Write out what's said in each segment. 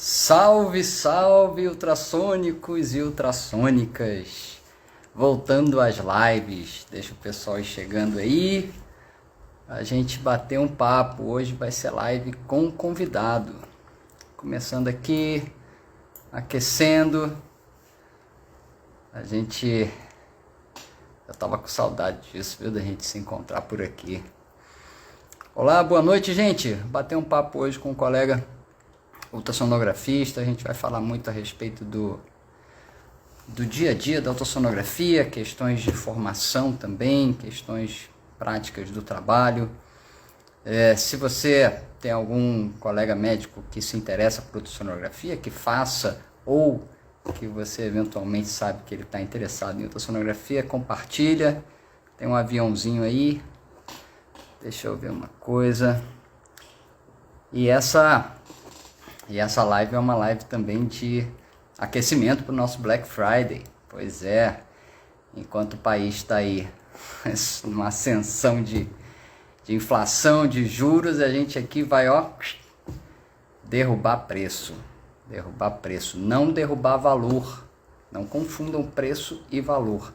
Salve, salve, ultrassônicos e ultrassônicas! Voltando às lives, deixa o pessoal ir chegando aí. A gente bater um papo. Hoje vai ser live com um convidado. Começando aqui, aquecendo. Eu tava com saudade disso, viu? Da gente se encontrar por aqui. Olá, boa noite, gente. Bater um papo hoje com um colega ultrassonografista. A gente vai falar muito a respeito do dia a dia da ultrassonografia, questões de formação também, questões práticas do trabalho. Se você tem algum colega médico que se interessa por ultrassonografia, que faça, ou que você eventualmente sabe que ele está interessado em ultrassonografia, compartilha. Tem um aviãozinho aí. Deixa eu ver uma coisa. E essa live é uma live também de aquecimento para o nosso Black Friday. Pois é, enquanto o país está aí numa ascensão de inflação, de juros, a gente aqui vai, derrubar preço. Derrubar preço, não derrubar valor. Não confundam preço e valor.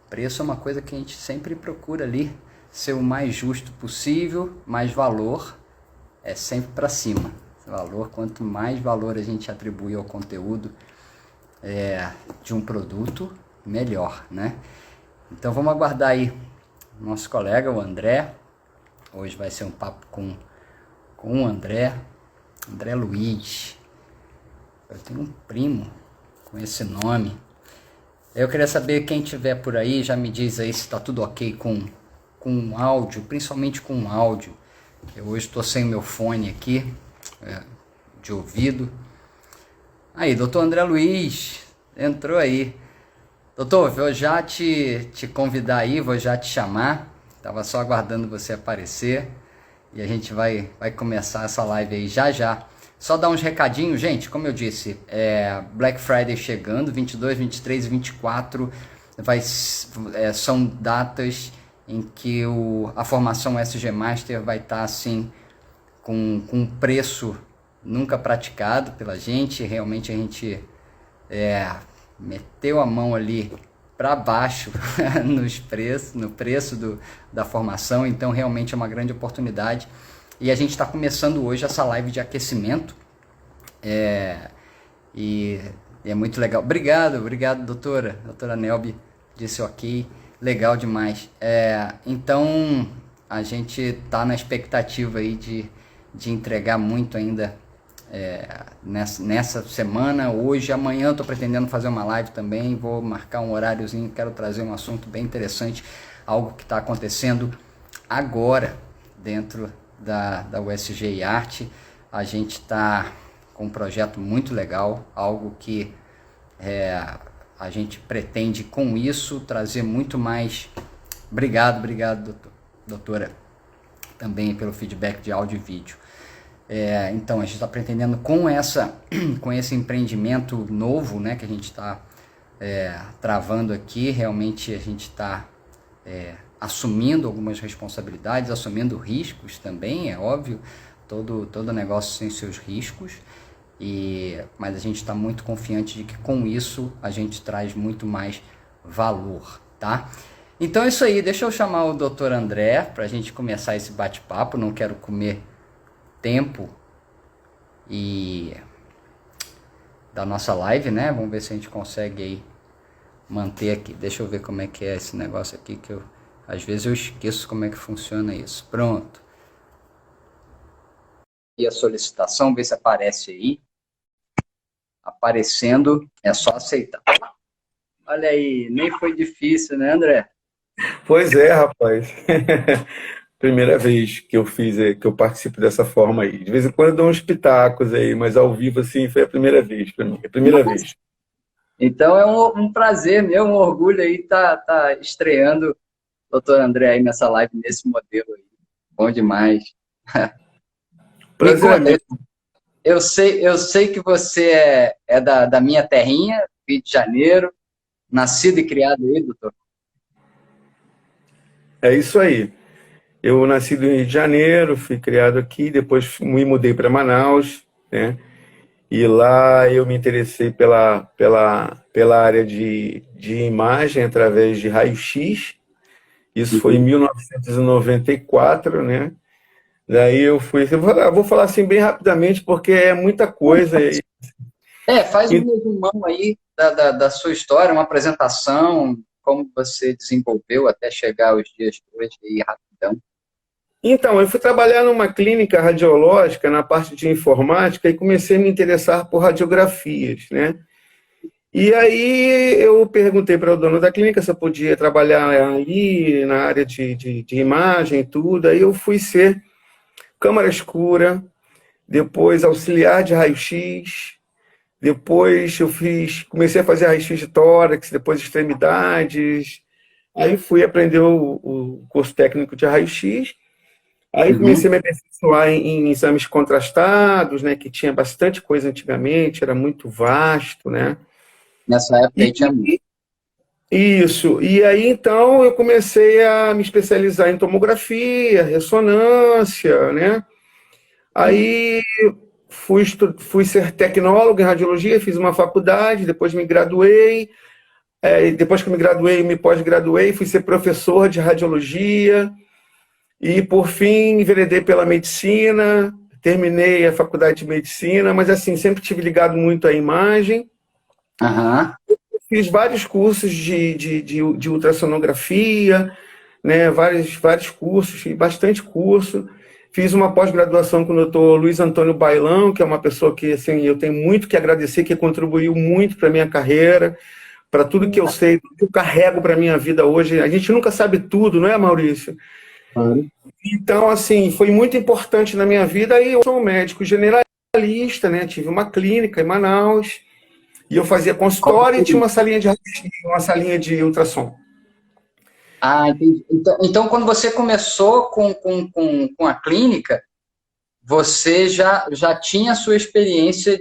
Preço é uma coisa que a gente sempre procura ali ser o mais justo possível, mas valor é sempre para cima. Valor, quanto mais valor a gente atribui ao conteúdo de um produto, melhor, né? Então vamos aguardar aí nosso colega, o André. Hoje vai ser um papo com o André Luiz. Eu tenho um primo com esse nome. Eu queria saber, quem tiver por aí, já me diz aí se está tudo ok com o áudio, principalmente com o áudio. Eu hoje estou sem meu fone aqui, de ouvido. Aí, doutor André Luiz, entrou aí. Doutor, vou já te convidar aí, vou já te chamar. Tava só aguardando você aparecer. E a gente vai começar essa live aí já já. Só dar uns recadinhos, gente. Como eu disse, Black Friday chegando, 22, 23 e 24. São datas em que a formação SG Master vai estar assim com um preço nunca praticado pela gente. Realmente a gente meteu a mão ali para baixo no preço da formação. Então realmente é uma grande oportunidade. E a gente está começando hoje essa live de aquecimento. E é muito legal. Obrigado, doutora. Doutora Nelby disse ok. Legal demais. Então a gente está na expectativa aí de entregar muito ainda nessa semana. Hoje, amanhã eu estou pretendendo fazer uma live também. Vou marcar um horáriozinho. Quero trazer um assunto bem interessante, algo que está acontecendo agora dentro da USG e Arte. A gente está com um projeto muito legal, algo que a gente pretende com isso trazer muito mais. Obrigado, doutora, também pelo feedback de áudio e vídeo. Então a gente está pretendendo com esse empreendimento novo, né, que a gente está travando aqui. Realmente a gente está assumindo algumas responsabilidades, assumindo riscos também, é óbvio. Todo negócio tem seus riscos. Mas a gente está muito confiante de que com isso a gente traz muito mais valor, tá? Então é isso aí, deixa eu chamar o Dr. André para a gente começar esse bate-papo. Não quero comer tempo da nossa live, né? Vamos ver se a gente consegue aí manter aqui. Deixa eu ver como é que é esse negócio aqui, que às vezes eu esqueço como é que funciona isso. Pronto. E a solicitação, ver se aparece aí. Aparecendo, é só aceitar. Olha aí, nem foi difícil, né, André? Pois é, rapaz. Primeira vez que eu fiz, que eu participo dessa forma aí. De vez em quando eu dou uns pitacos aí, mas ao vivo assim foi a primeira vez para mim, a primeira vez. Então é um prazer meu, um orgulho aí tá estreando o doutor André aí nessa live, nesse modelo aí. Bom demais. Me Prazer é conta, meu. eu sei que você é da minha terrinha, Rio de Janeiro, nascido e criado aí, doutor. É isso aí. Eu nasci no Rio de Janeiro, fui criado aqui, depois me mudei para Manaus, né? E lá eu me interessei pela área de imagem através de raio-x. Isso foi em Uhum. 1994, né? Daí eu fui. Eu vou falar assim bem rapidamente, porque é muita coisa. Faz um E- resumão aí da sua história, uma apresentação, como você desenvolveu até chegar aos dias de hoje aí, rapidão. Então, eu fui trabalhar numa clínica radiológica na parte de informática e comecei a me interessar por radiografias, né? E aí eu perguntei para o dono da clínica se eu podia trabalhar ali na área de imagem e tudo. Aí eu fui ser câmara escura, depois auxiliar de raio-x, depois comecei a fazer raio-x de tórax, depois extremidades. Aí fui aprender o curso técnico de raio-x. Aí comecei a Uhum. me aperfeiçoar em exames contrastados, né, que tinha bastante coisa antigamente, era muito vasto, né? Nessa época aí tinha muito. Isso. E aí, então, eu comecei a me especializar em tomografia, ressonância, né? Aí fui ser tecnólogo em radiologia, fiz uma faculdade, depois me graduei. Depois que me graduei, me pós-graduei, fui ser professor de radiologia. E, por fim, enveredei pela medicina, terminei a faculdade de medicina, mas, assim, sempre tive ligado muito à imagem. Aham. Fiz vários cursos de ultrassonografia, né, vários cursos, fiz bastante curso. Fiz uma pós-graduação com o doutor Luiz Antônio Bailão, que é uma pessoa que assim, eu tenho muito que agradecer, que contribuiu muito para a minha carreira, para tudo que eu sei, tudo que eu carrego para a minha vida hoje. A gente nunca sabe tudo, não é, Maurício? Claro. Então, assim, foi muito importante na minha vida. E eu sou um médico generalista, né? Tive uma clínica em Manaus, e eu fazia Como consultório e tinha seria? uma salinha de uma salinha de ultrassom. Ah, entendi. Então, quando você começou com a clínica, você já tinha a sua experiência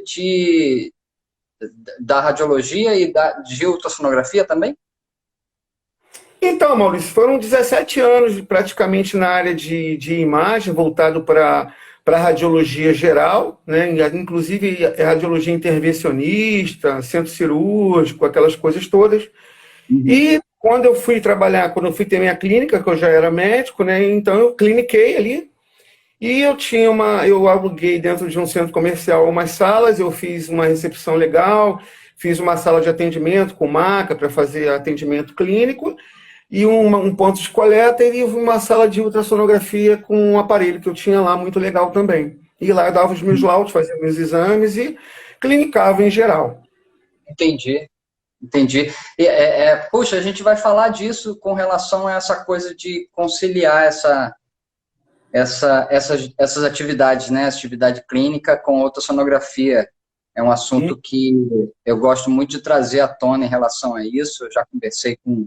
da radiologia e de ultrassonografia também? Então, Maurício, foram 17 anos praticamente na área de imagem, voltado para radiologia geral, né? Inclusive radiologia intervencionista, centro cirúrgico, aquelas coisas todas. Uhum. E quando eu fui trabalhar, quando eu fui ter minha clínica, que eu já era médico, né? Então eu cliniquei ali. E eu aluguei dentro de um centro comercial umas salas, eu fiz uma recepção legal, fiz uma sala de atendimento com maca para fazer atendimento clínico, e um ponto de coleta e uma sala de ultrassonografia com um aparelho que eu tinha lá, muito legal também. E lá eu dava os meus laudos, fazia meus exames e clinicava em geral. Entendi, entendi. Puxa, a gente vai falar disso com relação a essa coisa de conciliar essas atividades, né? Essa atividade clínica com ultrassonografia. É um Sim. assunto que eu gosto muito de trazer à tona em relação a isso. Eu já conversei com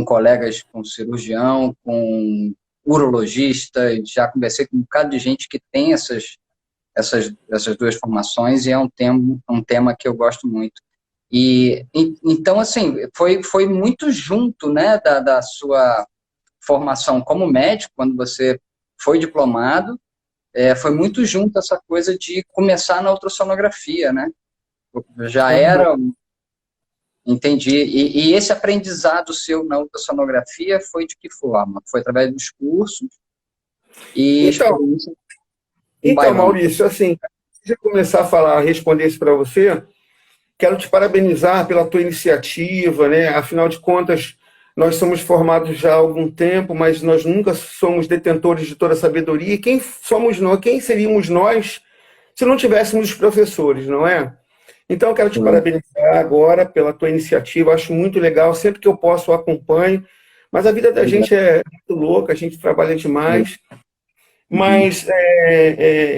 colegas, com cirurgião, com urologista, já conversei com um bocado de gente que tem essas duas formações, e é um tema que eu gosto muito. Então, assim, foi muito junto, né, da sua formação como médico, quando você foi diplomado, foi muito junto essa coisa de começar na ultrassonografia, né? Já Aham. era, entendi. E esse aprendizado seu na ultrassonografia foi de que forma? Foi através dos cursos e Então, experiência com então, bailão. Maurício, assim, antes de eu começar a falar, responder isso para você, quero te parabenizar pela tua iniciativa, né? Afinal de contas, nós somos formados já há algum tempo, mas nós nunca somos detentores de toda a sabedoria. E quem somos nós? Quem seríamos nós se não tivéssemos os professores, não é? Então, eu quero te parabenizar agora pela tua iniciativa. Acho muito legal. Sempre que eu posso, eu acompanho. Mas a vida da Obrigado. gente é muito louca, a gente trabalha demais. Uhum. Mas,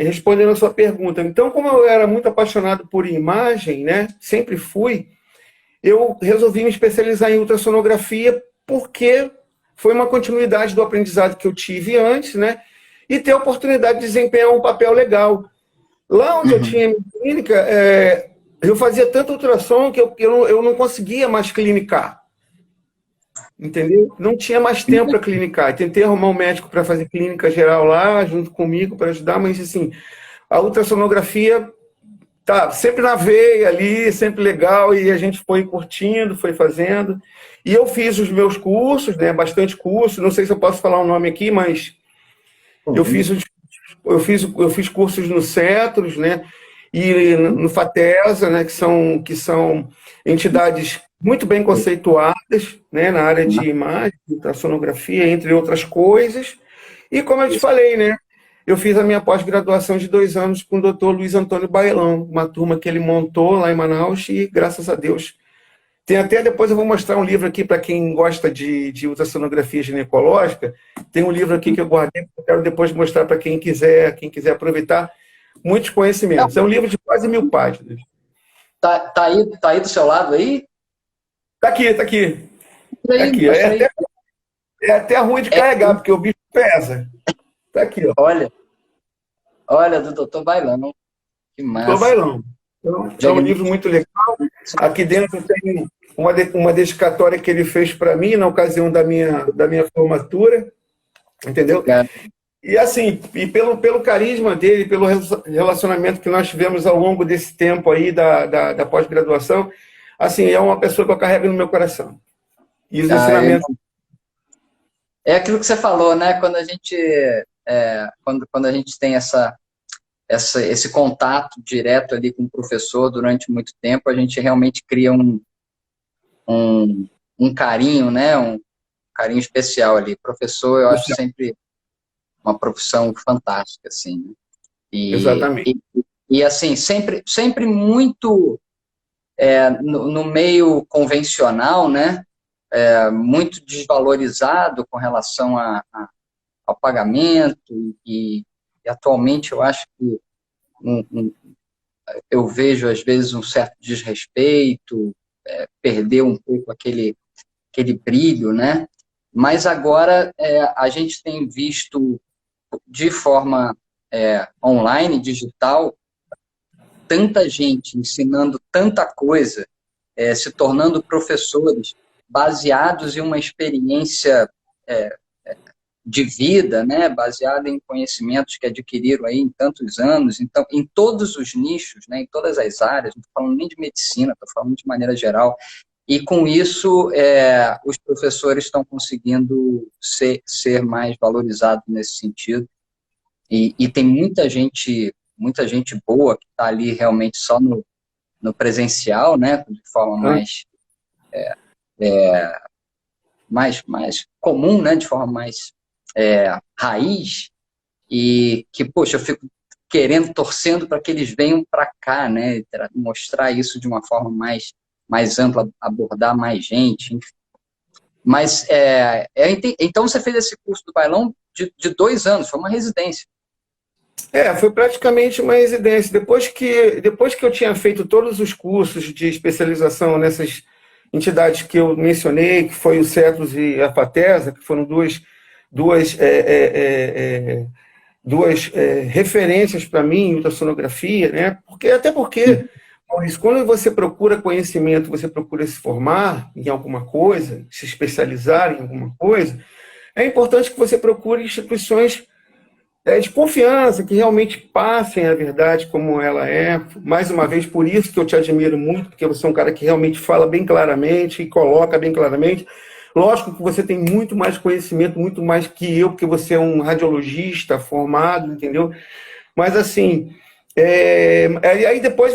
respondendo a sua pergunta, então, como eu era muito apaixonado por imagem, né, sempre fui, eu resolvi me especializar em ultrassonografia porque foi uma continuidade do aprendizado que eu tive antes, né, e ter a oportunidade de desempenhar um papel legal. Lá onde eu Uhum. tinha minha clínica, eu fazia tanto ultrassom que eu não conseguia mais clinicar. Entendeu? Não tinha mais tempo para clinicar. E tentei arrumar um médico para fazer clínica geral lá, junto comigo, para ajudar, mas assim, a ultrassonografia Tá, sempre na veia ali, sempre legal, e a gente foi curtindo, foi fazendo. E eu fiz os meus cursos, né? Bastante curso, não sei se eu posso falar o nome aqui, mas eu Uhum. fiz, eu fiz cursos no Cetros, né? E no FATESA, né? Que são entidades muito bem conceituadas, né? Na área de imagem, ultrassonografia, entre outras coisas. E como eu te falei, né? Eu fiz a minha pós-graduação de 2 anos com o doutor Luiz Antônio Bailão, uma turma que ele montou lá em Manaus e, graças a Deus, tem até, depois eu vou mostrar um livro aqui para quem gosta de ultrassonografia ginecológica. Tem um livro aqui que eu guardei, que eu quero depois mostrar para quem quiser aproveitar muitos conhecimentos. É um livro de quase 1.000 páginas. Tá aí do seu lado aí? Tá aqui, tá aqui. Mostra Tá aí, aqui. mostra aí. É até ruim de É, carregar, porque o bicho pesa. Tá aqui, ó. olha, olha, do Dr. Bailão. Que Doutor massa. Bailão. Então, é um livro Diagnóstico. muito legal. Aqui dentro tem uma dedicatória que ele fez para mim na ocasião da minha formatura, entendeu? Cara, E assim, e pelo carisma dele, pelo relacionamento que nós tivemos ao longo desse tempo aí da pós-graduação, assim, é uma pessoa que eu carrego no meu coração. E os ah, ensinamentos. é aquilo que você falou, né? Quando a gente, quando a gente tem esse contato direto ali com o professor durante muito tempo, a gente realmente cria um, um carinho, né? Um carinho especial ali. Professor, eu acho sempre uma profissão fantástica, assim, né? E, Exatamente. e, e assim, sempre muito no meio convencional, né? Muito desvalorizado com relação ao pagamento e atualmente eu acho que um, um, eu vejo às vezes um certo desrespeito, perdeu um pouco aquele brilho, né? Mas agora a gente tem visto de forma online, digital, tanta gente ensinando tanta coisa, se tornando professores baseados em uma experiência de vida, né, baseada em conhecimentos que adquiriram aí em tantos anos, então, em todos os nichos, né, em todas as áreas, não estou falando nem de medicina, estou falando de maneira geral, e com isso os professores estão conseguindo ser mais valorizados nesse sentido, e tem muita gente boa que está ali realmente só no presencial, né, de forma mais comum, né, de forma mais raiz, e que, poxa, eu fico querendo, torcendo para que eles venham para cá, né, mostrar isso de uma forma mais ampla, abordar mais gente, enfim. Mas, então você fez esse curso do bailão de 2 anos, foi uma residência. Foi praticamente uma residência. Depois que eu tinha feito todos os cursos de especialização nessas entidades que eu mencionei, que foi o CETROS e a FATESA, que foram duas, referências para mim em ultrassonografia, né? Até porque, Maurício, quando você procura conhecimento, você procura se formar em alguma coisa, se especializar em alguma coisa, é importante que você procure instituições de confiança, que realmente passem a verdade como ela é. Mais uma vez, por isso que eu te admiro muito, porque você é um cara que realmente fala bem claramente e coloca bem claramente. Lógico que você tem muito mais conhecimento, muito mais que eu, porque você é um radiologista formado, entendeu? Mas assim, aí depois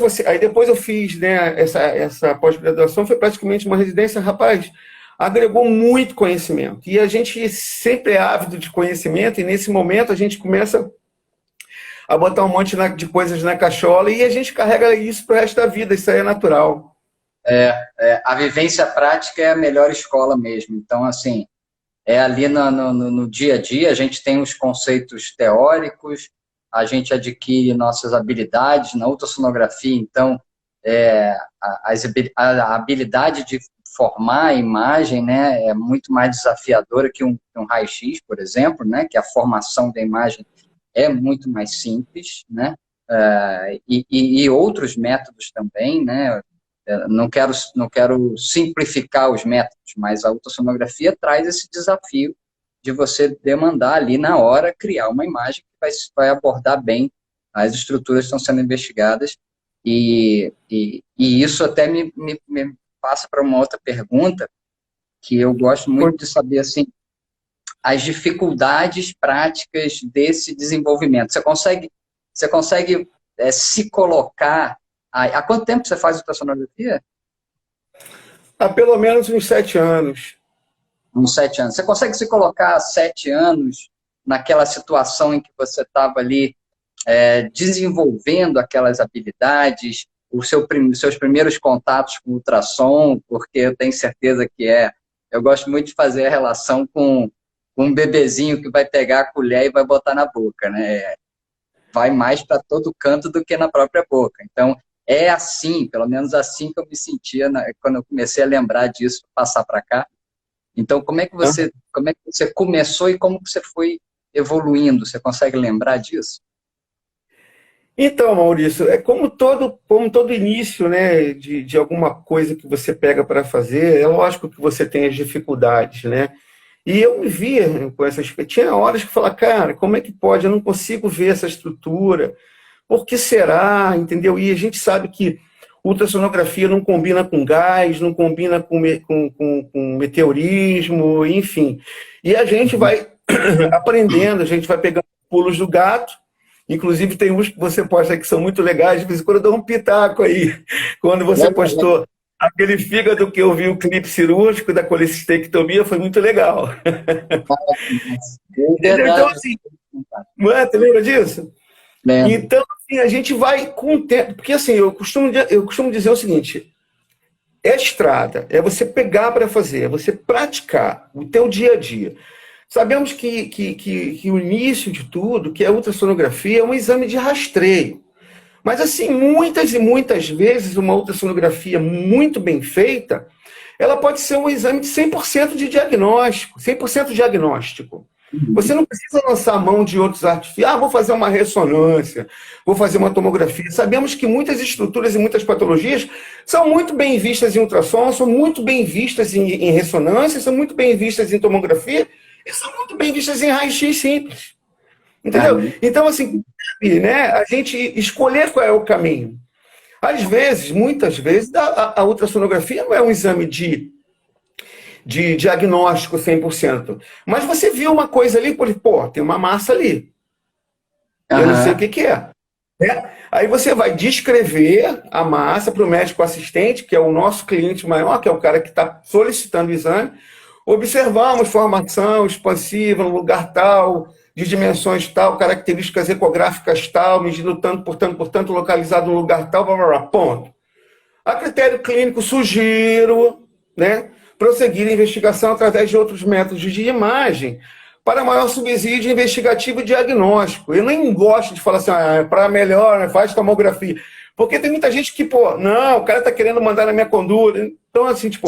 eu fiz, né, essa pós-graduação, foi praticamente uma residência, rapaz, agregou muito conhecimento. E a gente sempre é ávido de conhecimento, e nesse momento a gente começa a botar um monte de coisas na cachola e a gente carrega isso para o resto da vida, isso aí é natural. A vivência prática é a melhor escola mesmo. Então, assim, ali no dia a dia, a gente tem os conceitos teóricos, a gente adquire nossas habilidades na ultrassonografia, então, a habilidade de formar a imagem, né, é muito mais desafiadora que um raio-x, por exemplo, né, que a formação da imagem é muito mais simples, né, e outros métodos também, né, não quero simplificar os métodos, mas a ultrassonografia traz esse desafio de você demandar ali na hora criar uma imagem que vai abordar bem as estruturas que estão sendo investigadas E isso até me passa para uma outra pergunta, que eu gosto muito de saber, assim, as dificuldades práticas desse desenvolvimento. Você consegue se colocar... Há quanto tempo você faz ultrassonografia? Há pelo menos uns 7 anos. Uns 7 anos. Você consegue se colocar há 7 anos naquela situação em que você estava ali desenvolvendo aquelas habilidades, seus primeiros contatos com o ultrassom, porque eu tenho certeza que eu gosto muito de fazer a relação com um bebezinho que vai pegar a colher e vai botar na boca, né? Vai mais para todo canto do que na própria boca. Então, é assim, pelo menos assim que eu me sentia quando eu comecei a lembrar disso, passar para cá. Então, como é que você começou e como que você foi evoluindo? Você consegue lembrar disso? Então, Maurício, é como todo início, né, de alguma coisa que você pega para fazer, é lógico que você tem as dificuldades, né? E eu me via com essas... Tinha horas que eu falava, cara, como é que pode? Eu não consigo ver essa estrutura. Por que será? Entendeu? E a gente sabe que ultrassonografia não combina com gás, não combina com meteorismo, enfim. E a gente vai aprendendo, a gente vai pegando pulos do gato. Inclusive, tem uns que você posta que são muito legais, de vez em quando eu dou um pitaco aí. Quando você postou aquele fígado que eu vi o clipe cirúrgico da colecistectomia, foi muito legal. É Entendeu? Então, verdade. assim, não é? Você lembra disso? Lembro. Então, assim, a gente vai com o tempo. Porque, assim, eu costumo dizer o seguinte: é estrada, é você pegar para fazer, é você praticar o teu dia a dia. Sabemos que o início de tudo, que é a ultrassonografia, é um exame de rastreio. Mas, assim, muitas e muitas vezes, uma ultrassonografia muito bem feita, ela pode ser um exame de 100% de diagnóstico, 100% diagnóstico. Você não precisa lançar a mão de outros artifícios. Ah, vou fazer uma ressonância, vou fazer uma tomografia. Sabemos que muitas estruturas e muitas patologias são muito bem vistas em ultrassom, são muito bem vistas em ressonância, são muito bem vistas em tomografia e são muito bem vistas em raio-x simples. Entendeu? Então, assim, né, a gente escolher qual é o caminho. Às vezes, muitas vezes, a ultrassonografia não é um exame de diagnóstico 100%. Mas você viu uma coisa ali, pô, tem uma massa ali. Eu não sei o que é. Aí você vai descrever a massa para o médico assistente, que é o nosso cliente maior, que é o cara que está solicitando o exame. Observamos formação expansiva no lugar tal, de dimensões tal, características ecográficas tal, medido tanto, portanto, localizado no lugar tal, blá, blá, blá, ponto. A critério clínico, sugiro, né, prosseguir a investigação através de outros métodos de imagem para maior subsídio investigativo e diagnóstico. Eu nem gosto de falar assim, para melhor, faz tomografia. Porque tem muita gente que, pô, não, o cara tá querendo mandar na minha conduta. Então, assim, tipo,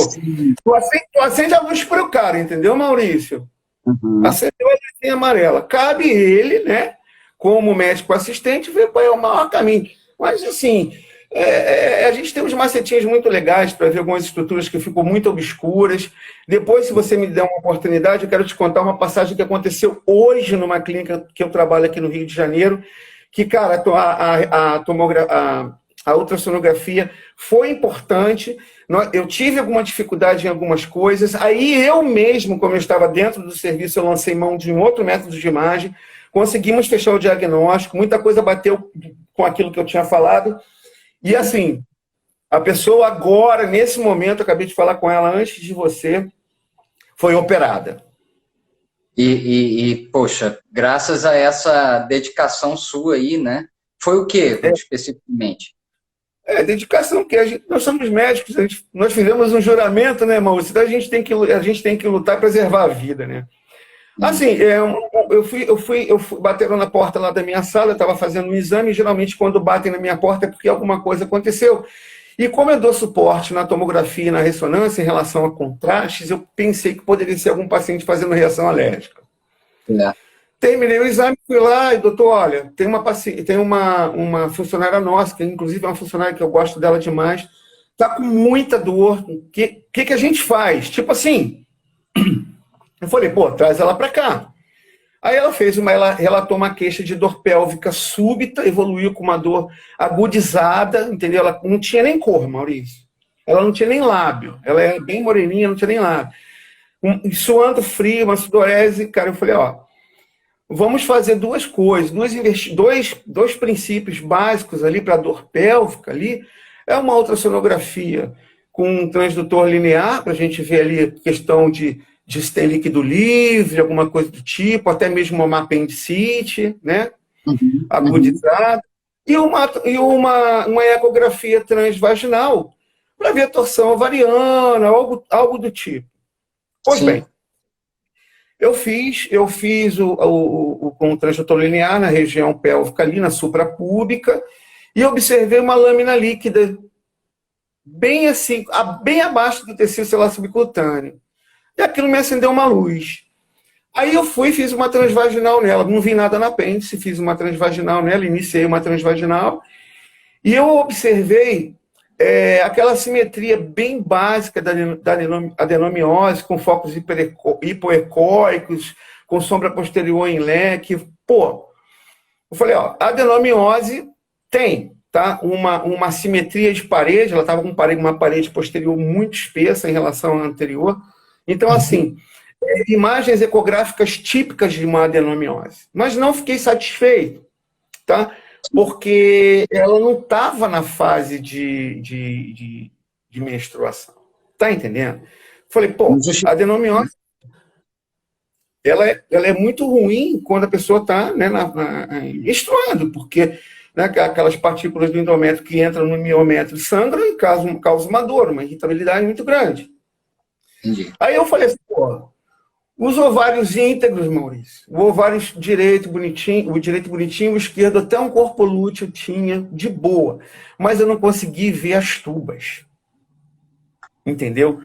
tu acende a luz para o cara, entendeu, Maurício? Acendeu a luzinha amarela. Cabe ele, né, como médico assistente, ver qual é o maior caminho. Mas, assim, a gente tem uns macetinhos muito legais para ver algumas estruturas que ficam muito obscuras. Depois, se você me der uma oportunidade, eu quero te contar uma passagem que aconteceu hoje numa clínica que eu trabalho aqui no Rio de Janeiro, que, cara, a ultrassonografia foi importante. Eu tive alguma dificuldade em algumas coisas. Aí eu mesmo, como eu estava dentro do serviço, eu lancei mão de um outro método de imagem. Conseguimos fechar o diagnóstico. Muita coisa bateu com aquilo que eu tinha falado. E assim, a pessoa agora, nesse momento, eu acabei de falar com ela antes de você, foi operada. Poxa, graças a essa dedicação sua aí, né? Foi o quê, especificamente? Dedicação, porque nós somos médicos, nós fizemos um juramento, né, irmão? Então a gente tem que lutar e preservar a vida, né? Assim, bateram na porta lá da minha sala, eu estava fazendo um exame, geralmente quando batem na minha porta é porque alguma coisa aconteceu. E como eu dou suporte na tomografia e na ressonância em relação a contrastes, eu pensei que poderia ser algum paciente fazendo reação alérgica. Terminei o exame, fui lá e, doutor, olha, tem uma funcionária nossa, que inclusive é uma funcionária que eu gosto dela demais, está com muita dor, o que a gente faz? Tipo assim, eu falei, pô, traz ela para cá. Aí ela relatou uma queixa de dor pélvica súbita, evoluiu com uma dor agudizada, entendeu? Ela não tinha nem cor, Maurício. Ela não tinha nem lábio. Ela era bem moreninha, não tinha nem lábio. Suando frio, uma sudorese, cara, eu falei, ó, vamos fazer duas coisas, dois princípios básicos ali para dor pélvica ali, é uma ultrassonografia com um transdutor linear, para a gente ver ali questão de se tem líquido livre, alguma coisa do tipo, até mesmo uma apendicite, né? Agudizada, e uma ecografia transvaginal para ver a torção ovariana, algo do tipo. Pois Sim. bem, eu fiz com o transdutor linear na região pélvica ali, na suprapúbica, e observei uma lâmina líquida bem assim, bem abaixo do tecido celular subcutâneo. E aquilo me acendeu uma luz. Aí eu fui e fiz uma transvaginal nela. Não vi nada na apêndice, fiz uma transvaginal nela, iniciei uma transvaginal. E eu observei aquela simetria bem básica da adenomiose, com focos hipoecóicos, com sombra posterior em leque. Pô, eu falei, ó, a adenomiose tem, tá, uma simetria de parede, ela estava com uma parede posterior muito espessa em relação à anterior. Então, assim, imagens ecográficas típicas de uma adenomiose. Mas não fiquei satisfeito, tá? Porque ela não estava na fase de menstruação. Tá entendendo? Falei, pô, a adenomiose, ela é muito ruim quando a pessoa está, né, menstruando, porque, né, aquelas partículas do endométrio que entram no miométrio sangram e causam uma dor, uma irritabilidade muito grande. Entendi. Aí eu falei assim, pô, os ovários íntegros, Maurício, o ovário direito bonitinho, o esquerdo até um corpo lúteo tinha de boa, mas eu não consegui ver as tubas, entendeu?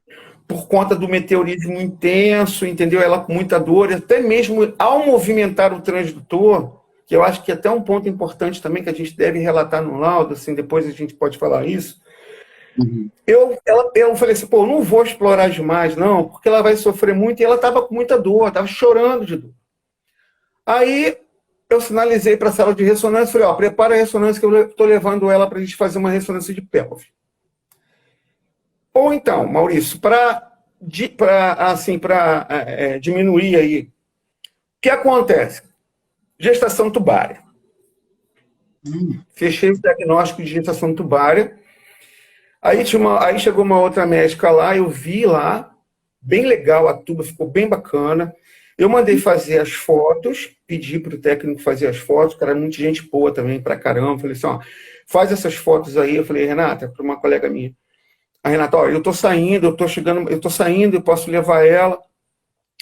Por conta do meteorismo intenso, entendeu? Ela com muita dor, até mesmo ao movimentar o transdutor, que eu acho que é até um ponto importante também que a gente deve relatar no laudo, assim, depois a gente pode falar isso. Eu falei assim, pô, não vou explorar demais, não, porque ela vai sofrer muito, e ela estava com muita dor, estava chorando de dor. Aí eu sinalizei para a sala de ressonância, falei, ó, prepara a ressonância que eu estou levando ela para a gente fazer uma ressonância de pelve. Ou então, Maurício, para diminuir aí, o que acontece? Gestação tubária. Fechei o diagnóstico de gestação tubária. Aí chegou uma outra médica lá, eu vi lá, bem legal, a tuba ficou bem bacana. Eu mandei fazer as fotos, pedi para o técnico fazer as fotos, cara, muita gente boa também, pra caramba. Falei assim, ó, faz essas fotos aí. Eu falei, Renata, para uma colega minha. A Renata, ó, eu tô saindo, eu posso levar ela.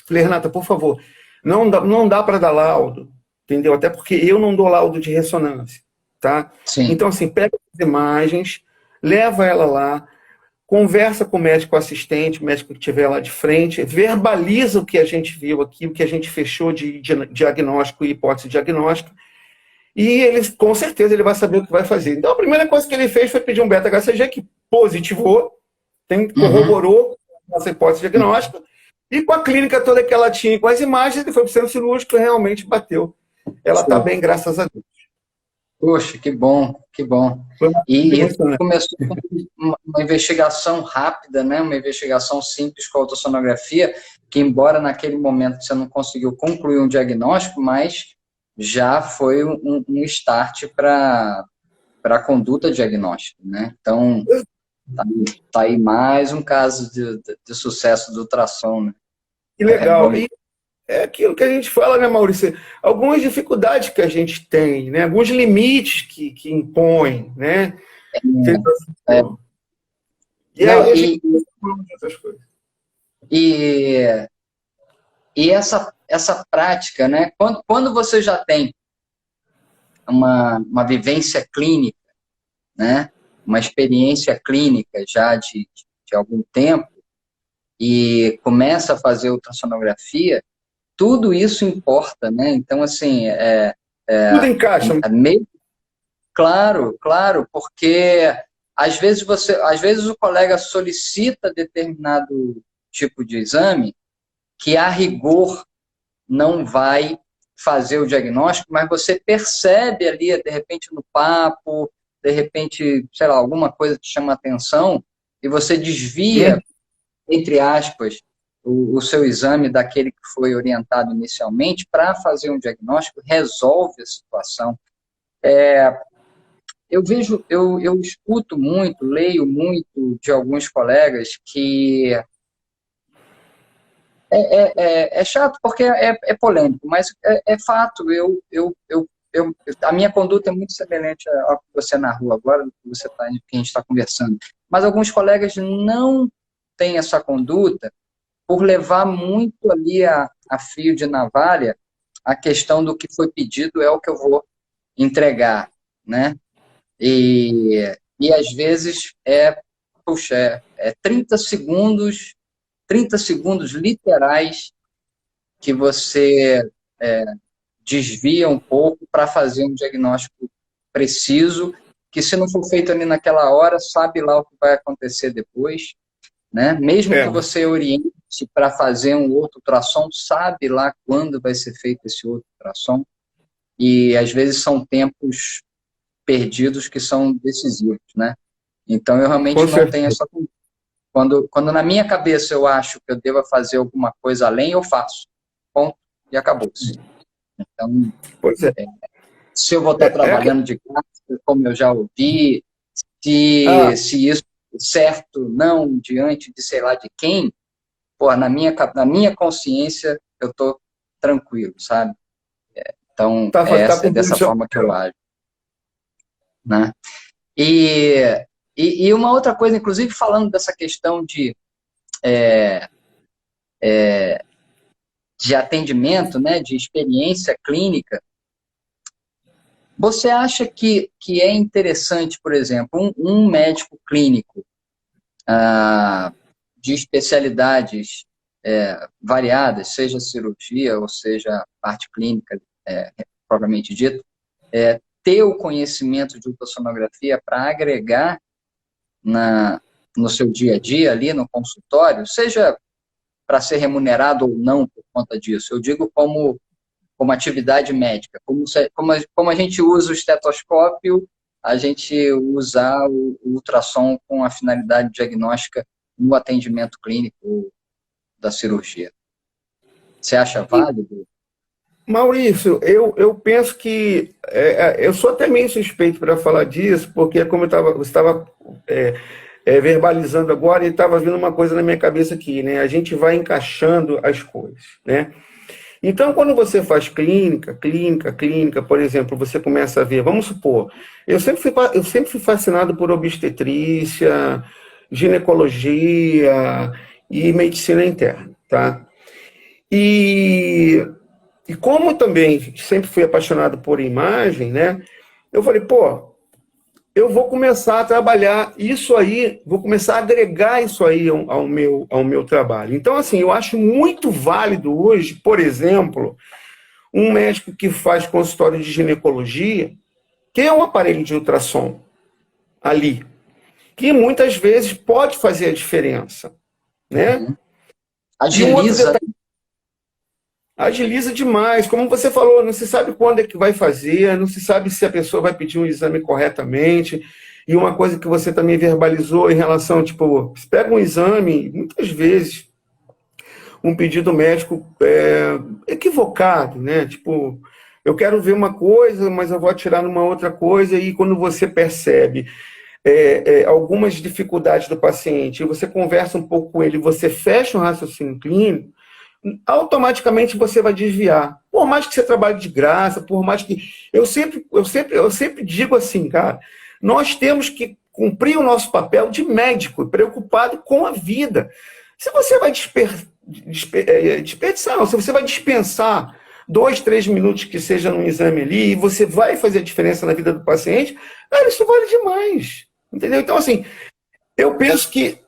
Falei, Renata, por favor, não dá para dar laudo, entendeu? Até porque eu não dou laudo de ressonância, tá? Sim. Então, assim, pega as imagens, leva ela lá, conversa com o médico assistente, o médico que estiver lá de frente, verbaliza o que a gente viu aqui, o que a gente fechou de diagnóstico e hipótese diagnóstica, e ele, com certeza, ele vai saber o que vai fazer. Então, a primeira coisa que ele fez foi pedir um beta-HCG que positivou, corroborou essa hipótese diagnóstica, e com a clínica toda que ela tinha, com as imagens, ele foi para o centro cirúrgico e realmente bateu. Ela está bem, graças a Deus. Poxa, que bom, que bom. E começou uma investigação rápida, né? Uma investigação simples com a ultrassonografia, que embora naquele momento você não conseguiu concluir um diagnóstico, mas já foi um start para a conduta diagnóstica, né? Então, tá aí mais um caso de sucesso do ultrassom, né? Que legal. E é aquilo que a gente fala, né, Maurício? Algumas dificuldades que a gente tem, né? Alguns limites que impõem, né? E aí a gente essas coisas. E essa prática, né? Quando você já tem uma vivência clínica, né? Uma experiência clínica já de algum tempo, e começa a fazer ultrassonografia, tudo isso importa, né? Então, assim, tudo encaixa. Claro, porque às vezes o colega solicita determinado tipo de exame que a rigor não vai fazer o diagnóstico, mas você percebe ali, de repente, no papo, de repente, sei lá, alguma coisa te chama a atenção e você desvia, entre aspas, o seu exame daquele que foi orientado inicialmente para fazer um diagnóstico, resolve a situação. Eu vejo, eu escuto muito, leio muito de alguns colegas que é chato porque é polêmico, mas é fato. A minha conduta é muito semelhante ao que você narrou agora, do que que a gente está conversando. Mas alguns colegas não têm essa conduta por levar muito ali a fio de navalha a questão do que foi pedido é o que eu vou entregar, né? E às vezes puxa, 30 segundos literais que você desvia um pouco para fazer um diagnóstico preciso, que se não for feito ali naquela hora, sabe lá o que vai acontecer depois, né? Mesmo que você oriente para fazer um outro ultrassom, sabe lá quando vai ser feito esse outro ultrassom, e às vezes são tempos perdidos que são decisivos, né? Então eu realmente não tenho essa... Quando na minha cabeça eu acho que eu deva fazer alguma coisa além, eu faço. Ponto. E acabou-se. Então, se eu vou estar trabalhando de casa, como eu já ouvi, se isso é certo, não, diante de sei lá de quem, pô, na minha consciência, eu estou tranquilo, sabe? Então, é dessa forma que eu ajo. Né? E uma outra coisa, inclusive falando dessa questão de atendimento, né, de experiência clínica, você acha que é interessante, por exemplo, um médico clínico de especialidades variadas, seja cirurgia ou seja parte clínica, propriamente dito, ter o conhecimento de ultrassonografia para agregar no seu dia a dia, ali no consultório, seja para ser remunerado ou não por conta disso. Eu digo como atividade médica. Como a gente usa o estetoscópio, a gente usa o ultrassom com a finalidade diagnóstica no atendimento clínico da cirurgia. Você acha válido? Maurício, eu penso que... eu sou até meio suspeito para falar disso, porque como você estava verbalizando agora, e estava vindo uma coisa na minha cabeça aqui, né? A gente vai encaixando as coisas, né? Então, quando você faz clínica, por exemplo, você começa a ver, vamos supor, eu sempre fui fascinado por obstetrícia, ginecologia e medicina interna, tá? E como também sempre fui apaixonado por imagem, né? Eu falei, pô, eu vou começar a trabalhar isso aí, vou começar a agregar isso aí ao meu trabalho. Então, assim, eu acho muito válido hoje, por exemplo, um médico que faz consultório de ginecologia, ter um aparelho de ultrassom ali, que muitas vezes pode fazer a diferença, né? Agiliza. Agiliza demais. Como você falou, não se sabe quando é que vai fazer, não se sabe se a pessoa vai pedir um exame corretamente. E uma coisa que você também verbalizou em relação, tipo, você pega um exame, muitas vezes, um pedido médico equivocado, né? Tipo, eu quero ver uma coisa, mas eu vou atirar numa outra coisa, e quando você percebe algumas dificuldades do paciente, você conversa um pouco com ele, você fecha um raciocínio clínico, automaticamente você vai desviar. Por mais que você trabalhe de graça, por mais que... Eu sempre digo assim, cara, nós temos que cumprir o nosso papel de médico, preocupado com a vida. Se você vai desperdiçar, não, se você vai dispensar 2, 3 minutos que seja num exame ali, e você vai fazer a diferença na vida do paciente, cara, isso vale demais. Entendeu? Então, assim, eu penso que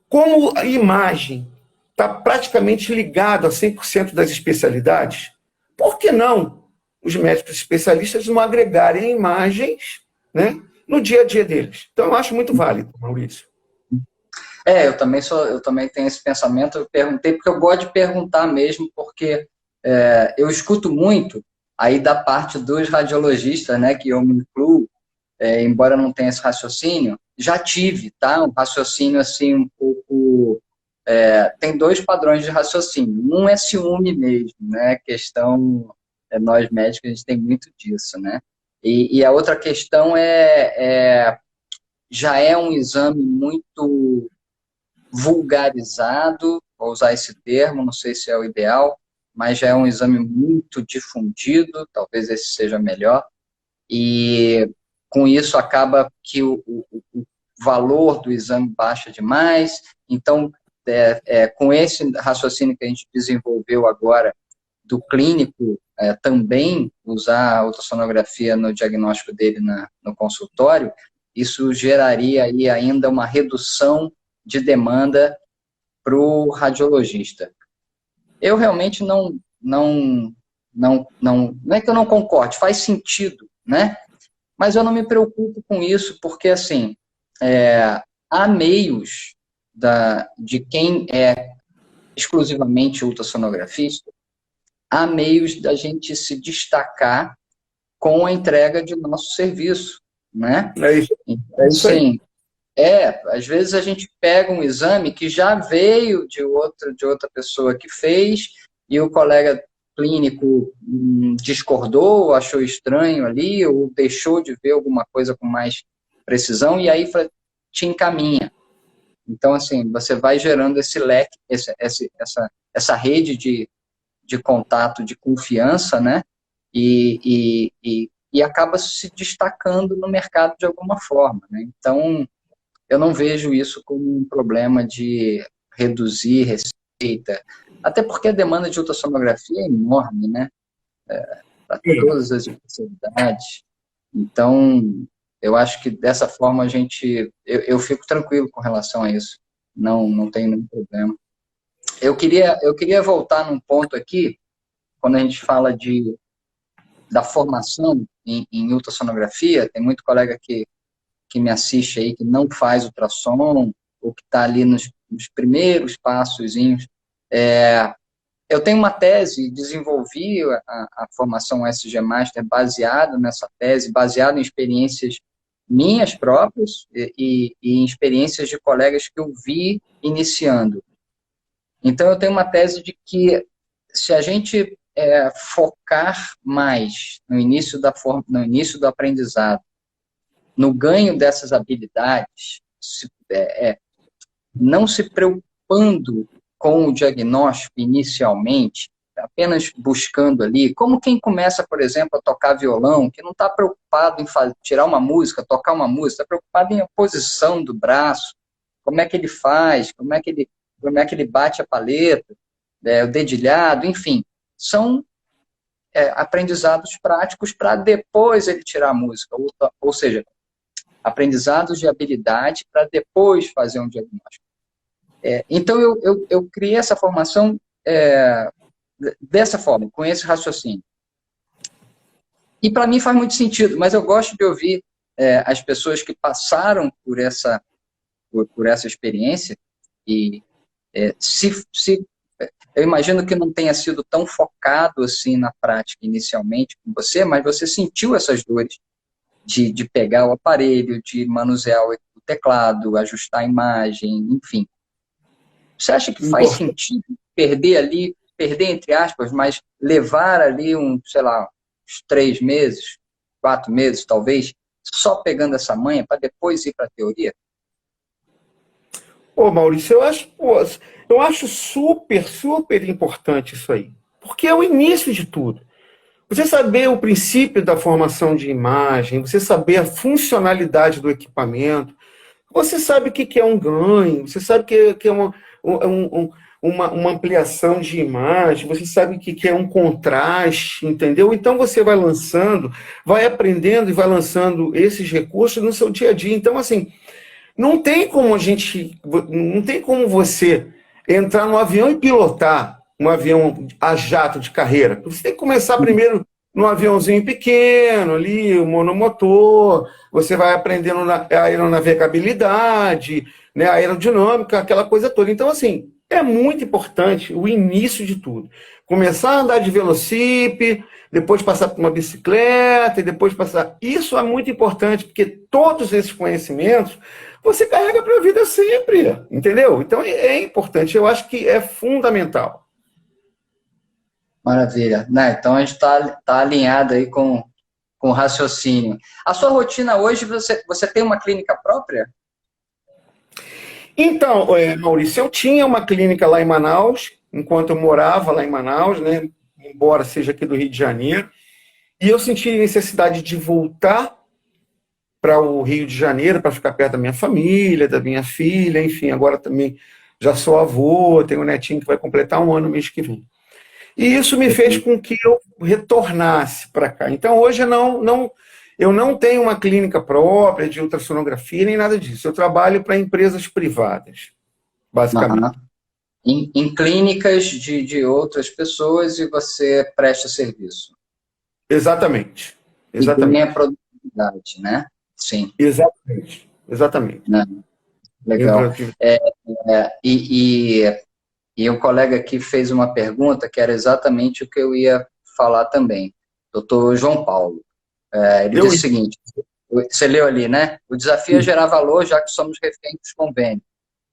como a imagem está praticamente ligado a 100% das especialidades, por que não os médicos especialistas não agregarem imagens, né, no dia a dia deles? Então, eu acho muito válido, Maurício. Eu também tenho esse pensamento. Eu perguntei porque eu gosto de perguntar mesmo, porque eu escuto muito aí da parte dos radiologistas, né, que eu me incluo, embora não tenha esse raciocínio, já tive, tá? Um raciocínio assim um pouco... tem dois padrões de raciocínio. Um é ciúme mesmo, né? Questão, nós médicos, a gente tem muito disso, né? E a outra questão já é um exame muito vulgarizado, vou usar esse termo, não sei se é o ideal, mas já é um exame muito difundido, talvez esse seja melhor, e com isso acaba que o valor do exame baixa demais. Então, com esse raciocínio que a gente desenvolveu agora, do clínico também usar a ultrassonografia no diagnóstico dele no consultório, isso geraria aí ainda uma redução de demanda para o radiologista. Eu realmente não é que eu não concorde, faz sentido, né? Mas eu não me preocupo com isso, porque, assim, há meios de quem é exclusivamente ultrassonografista, há meios da gente se destacar com a entrega de nosso serviço, né? Então, Isso aí. assim, às vezes a gente pega um exame que já veio de outra pessoa que fez, e o colega clínico discordou, achou estranho ali, ou deixou de ver alguma coisa com mais precisão, e aí te encaminha. Então, assim, você vai gerando esse leque, essa rede de contato, de confiança, né? E acaba se destacando no mercado de alguma forma, né? Então, eu não vejo isso como um problema de reduzir receita, até porque a demanda de ultrassonografia é enorme, né? Para todas as especialidades. Então, eu acho que dessa forma eu fico tranquilo com relação a isso. Não tenho nenhum problema. Eu queria voltar num ponto aqui, quando a gente fala da formação em ultrassonografia. Tem muito colega que me assiste aí, que não faz ultrassom, ou que está ali nos primeiros passozinhos. Eu tenho uma tese, desenvolvi a formação SG Master baseado nessa tese, baseado em experiências minhas próprias e em experiências de colegas que eu vi iniciando. Então, eu tenho uma tese de que se a gente focar mais no início do aprendizado, no ganho dessas habilidades, não se preocupando com o diagnóstico inicialmente, apenas buscando ali, como quem começa, por exemplo, a tocar violão, que não está preocupado em tirar uma música, tocar uma música, está preocupado em a posição do braço, como é que ele faz, como é que ele bate a paleta, o dedilhado, enfim, são aprendizados práticos para depois ele tirar a música, ou seja, aprendizados de habilidade para depois fazer um diagnóstico. Então, eu criei essa formação dessa forma, com esse raciocínio. E para mim faz muito sentido, mas eu gosto de ouvir as pessoas que passaram por essa experiência e eu imagino que não tenha sido tão focado assim na prática inicialmente com você, mas você sentiu essas dores de pegar o aparelho, de manusear o teclado, ajustar a imagem, enfim. Você acha que faz sentido perder entre aspas, mas levar ali sei lá, uns 3 meses, 4 meses, talvez, só pegando essa manha para depois ir para a teoria? Maurício, eu acho super, super importante isso aí. Porque é o início de tudo. Você saber o princípio da formação de imagem, você saber a funcionalidade do equipamento, você sabe o que é um ganho, você sabe o que é uma ampliação de imagem, você sabe o que é um contraste, entendeu? Então você vai lançando, vai aprendendo e vai lançando esses recursos no seu dia a dia. Então, assim, não tem como você entrar no avião e pilotar um avião a jato de carreira. Você tem que começar primeiro num aviãozinho pequeno, ali, o monomotor, você vai aprendendo a aeronavegabilidade, né, a aerodinâmica, aquela coisa toda. Então, assim, É muito importante o início de tudo. Começar a andar de velocípede, depois passar por uma bicicleta, e depois passar. Isso é muito importante, porque todos esses conhecimentos você carrega para a vida sempre, entendeu? Então é importante, eu acho que é fundamental. Maravilha. Né? Então a gente tá alinhado aí com o raciocínio. A sua rotina hoje, você tem uma clínica própria? Então, Maurício, eu tinha uma clínica lá em Manaus, enquanto eu morava lá em Manaus, né? Embora seja aqui do Rio de Janeiro, e eu senti necessidade de voltar para o Rio de Janeiro para ficar perto da minha família, da minha filha, enfim, agora também já sou avô, tenho um netinho que vai completar 1 ano mês que vem. E isso me fez com que eu retornasse para cá. Então, hoje eu não tenho uma clínica própria de ultrassonografia, nem nada disso. Eu trabalho para empresas privadas, basicamente. Uhum. Em clínicas de outras pessoas e você presta serviço. Exatamente. E ganha Exatamente. produtividade, né? Sim. Exatamente. Exatamente. Né? Legal. Reprodutividade. E um colega aqui fez uma pergunta que era exatamente o que eu ia falar também. Doutor João Paulo. Ele Eu, disse o seguinte, você leu ali, né? O desafio é gerar valor, já que somos reféns dos convênios.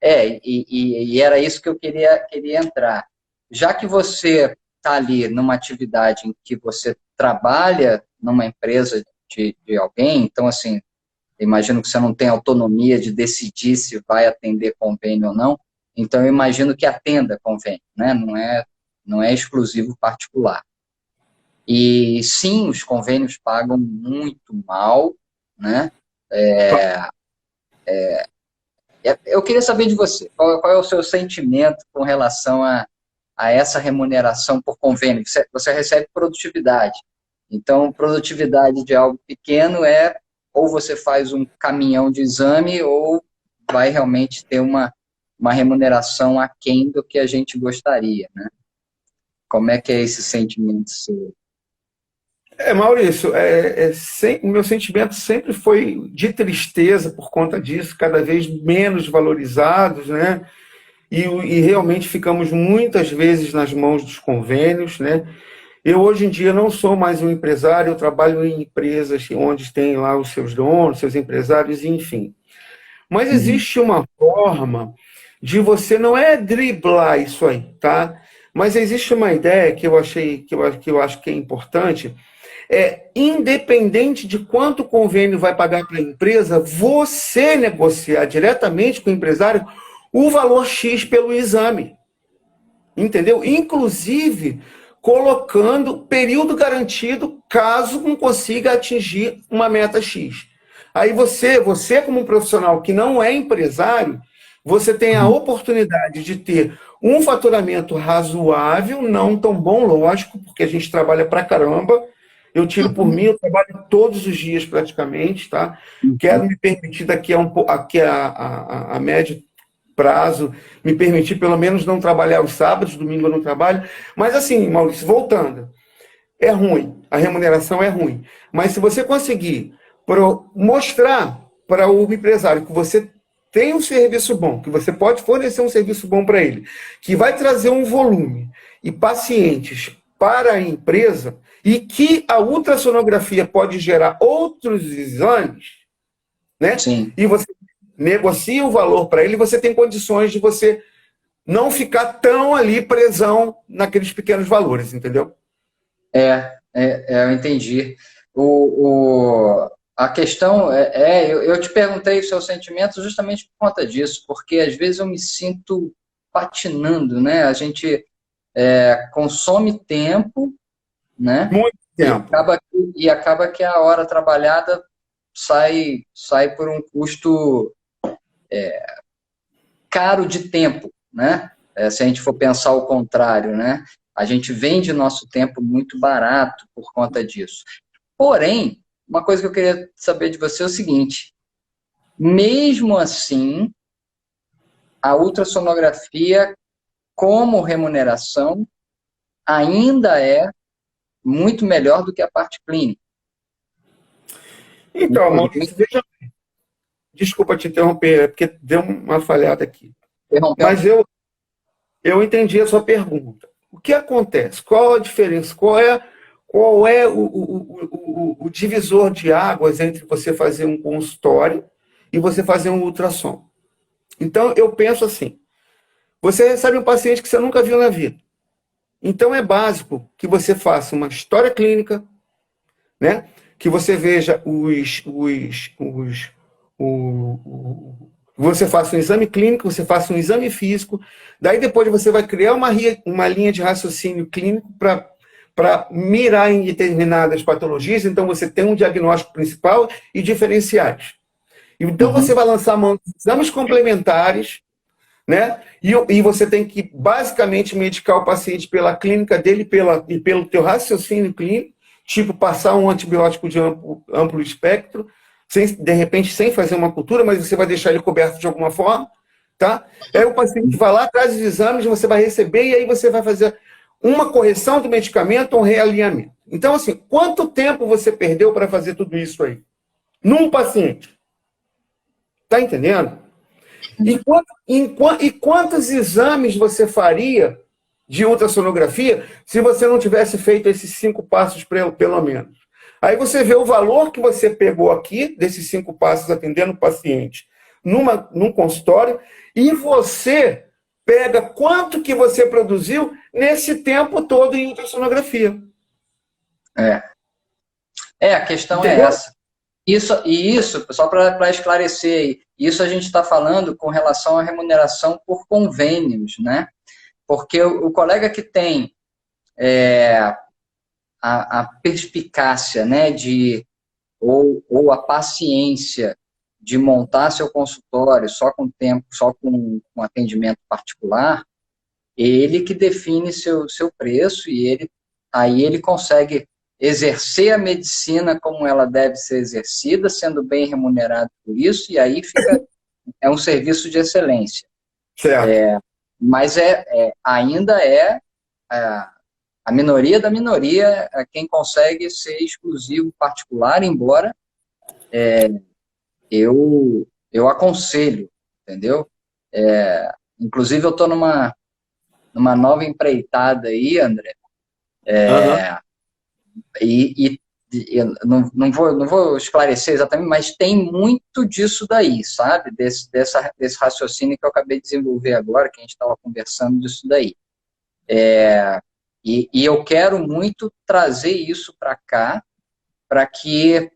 E era isso que eu queria entrar. Já que você está ali numa atividade em que você trabalha numa empresa de alguém, então, assim, imagino que você não tem autonomia de decidir se vai atender convênio ou não, então eu imagino que atenda convênio, né? Não é exclusivo particular. E sim, os convênios pagam muito mal, né? Eu queria saber de você, qual é o seu sentimento com relação a essa remuneração por convênio? Você recebe produtividade. Então, produtividade de algo pequeno é ou você faz um caminhão de exame ou vai realmente ter uma remuneração aquém do que a gente gostaria, né? Como é que é esse sentimento seu? Maurício, o meu sentimento sempre foi de tristeza por conta disso, cada vez menos valorizados, né? E realmente ficamos muitas vezes nas mãos dos convênios, né? Eu, hoje em dia, não sou mais um empresário, eu trabalho em empresas onde tem lá os seus donos, seus empresários, enfim. Mas Uhum. existe uma forma de você, não é driblar isso aí, tá? Mas existe uma ideia que eu acho que é importante, independente de quanto o convênio vai pagar para a empresa, você negociar diretamente com o empresário o valor X pelo exame. Entendeu? Inclusive, colocando período garantido caso não consiga atingir uma meta X. Aí você como um profissional que não é empresário, você tem a oportunidade de ter um faturamento razoável, não tão bom, lógico, porque a gente trabalha pra caramba. Eu tiro por mim, eu trabalho todos os dias praticamente, tá? Quero me permitir daqui a médio prazo, me permitir pelo menos não trabalhar os sábados, domingo eu não trabalho. Mas assim, Maurício, voltando, é ruim, a remuneração é ruim. Mas se você conseguir mostrar para o empresário que você tem um serviço bom, que você pode fornecer um serviço bom para ele, que vai trazer um volume e pacientes para a empresa e que a ultrassonografia pode gerar outros exames, né? Sim. E você negocia o valor para ele, você tem condições de você não ficar tão ali presão naqueles pequenos valores, entendeu? Eu entendi. A questão eu te perguntei o seu sentimento justamente por conta disso, porque às vezes eu me sinto patinando, né? A gente consome tempo, né? Muito tempo. Acaba que a hora trabalhada sai por um custo caro de tempo, né? Se a gente for pensar o contrário, né? A gente vende nosso tempo muito barato por conta disso. Porém, uma coisa que eu queria saber de você é o seguinte: mesmo assim, a ultrassonografia, como remuneração, ainda é muito melhor do que a parte clínica. Então, Maurício, veja, desculpa te interromper, é porque deu uma falhada aqui. Interrompendo. Mas eu eu entendi a sua pergunta. O que acontece? Qual a diferença? Qual é o divisor de águas entre você fazer um consultório e você fazer um ultrassom? Então, eu penso assim, você recebe um paciente que você nunca viu na vida. Então, é básico que você faça uma história clínica, né? Que você veja você faça um exame clínico, você faça um exame físico, daí depois você vai criar uma linha de raciocínio clínico para mirar em determinadas patologias, então você tem um diagnóstico principal e diferenciais. Então você vai lançar mão de exames complementares, né? E você tem que basicamente medicar o paciente pela clínica dele e pelo teu raciocínio clínico, tipo passar um antibiótico de amplo espectro, de repente sem fazer uma cultura, mas você vai deixar ele coberto de alguma forma, tá? Aí o paciente vai lá, traz os exames, você vai receber e aí você vai fazer uma correção do medicamento ou um realinhamento. Então, assim, quanto tempo você perdeu para fazer tudo isso aí? Num paciente. Tá entendendo? E quantos exames você faria de ultrassonografia se você não tivesse feito esses 5 passos, pelo menos? Aí você vê o valor que você pegou aqui, desses 5 passos atendendo o paciente, num consultório, e você pega quanto que você produziu nesse tempo todo em ultrassonografia. A questão é Entendeu? essa. Isso, só para esclarecer, isso a gente está falando com relação à remuneração por convênios, né? Porque o colega que tem a perspicácia, né, ou a paciência de montar seu consultório só com tempo, só com atendimento particular, ele que define seu preço e aí ele consegue exercer a medicina como ela deve ser exercida, sendo bem remunerado por isso, e aí é um serviço de excelência. Certo. Mas ainda é a minoria da minoria quem consegue ser exclusivo particular, embora eu aconselho, entendeu? Inclusive, eu estou numa nova empreitada aí, André, e eu não vou esclarecer exatamente, mas tem muito disso daí, sabe? Desse raciocínio que eu acabei de desenvolver agora, que a gente estava conversando disso daí. E eu quero muito trazer isso para cá, para que